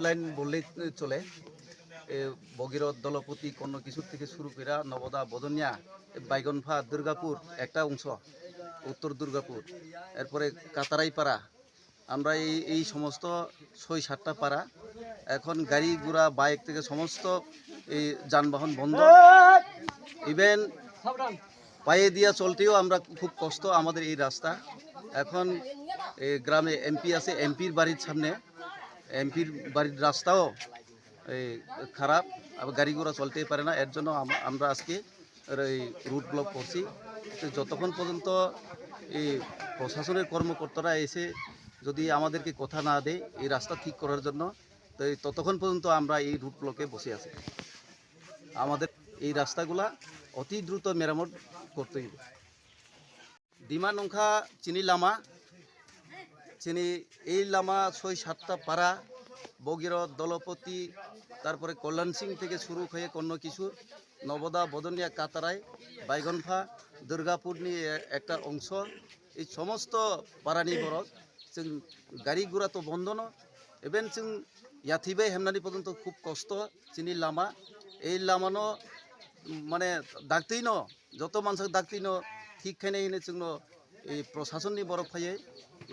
Line বললেই চলে। ভগীরথ, দলপতি, কন্য কিশোর থেকে শুরু করে নবদা, বদনিয়া, বাইগনফা, দুর্গাপুর একটা অংশ, উত্তর দুর্গাপুর, এরপরে কাতারাইপাড়া, আমরা এই সমস্ত ৬-৭টা পাড়া এখন গাড়ি ঘোড়া বাইক থেকে সমস্ত এই যানবাহন বন্ধ। ইভেন পায়ে দিয়া চলতেও আমরা খুব কষ্ট আমাদের এই রাস্তা। এখন এই গ্রামে এমপি আছে, এমপির বাড়ির সামনে এমপির বাড়ির রাস্তাও এই খারাপ, আবার গাড়ি ঘোড়া চলতেই পারে না। এর জন্য আমরা আজকে এই রুট ব্লক করছি। যতক্ষণ পর্যন্ত এই প্রশাসনের কর্মকর্তারা এসে যদি আমাদেরকে কথা না দেয় এই রাস্তা ঠিক করার জন্য, তো ততক্ষণ পর্যন্ত আমরা এই রুট ব্লকে বসে আছি। আমাদের এই রাস্তাগুলা অতি দ্রুত মেরামত করতে হবে। ডিমা নংখা চিনি লামা, চিনি এই লামা ৬-৭টা পাড়া, ভগীরথ, দলপতি, তারপরে কল্যাণ সিং থেকে শুরু হয়ে কন্য কিশোর, নবদা, বদনিয়া, কাতারাই, বাইগনফা, দুর্গাপুর নিয়ে একটা অংশ, এই সমস্ত পাড়ানি বরক जों গাড়ি ঘোড়া তো বন্ধ ন, এবেন जों ইয়াথিবে হেমনানি পর্যন্ত খুব কষ্ট। চিনি লামা এই লামানো মানে ডাকতেই ন যত মানুষ ডাকতেই ন ঠিক খাইনে এনে जों এই প্রশাসননি বরফ ফাইয়ে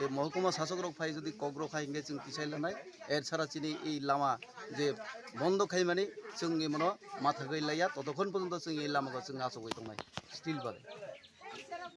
এই মহকুমা শাসক রক ফাই যদি কগ্র খাই হিঙ্গে जों পিছাইলানাই এর ছাড়া চিনি এই লামা যে বন্ধ খাই মানে जों এমন মাথা গইলাইয়া ততক্ষণ পর্যন্ত जों এই লামাকে जों আসবাই দंनाय স্টিল বাদে।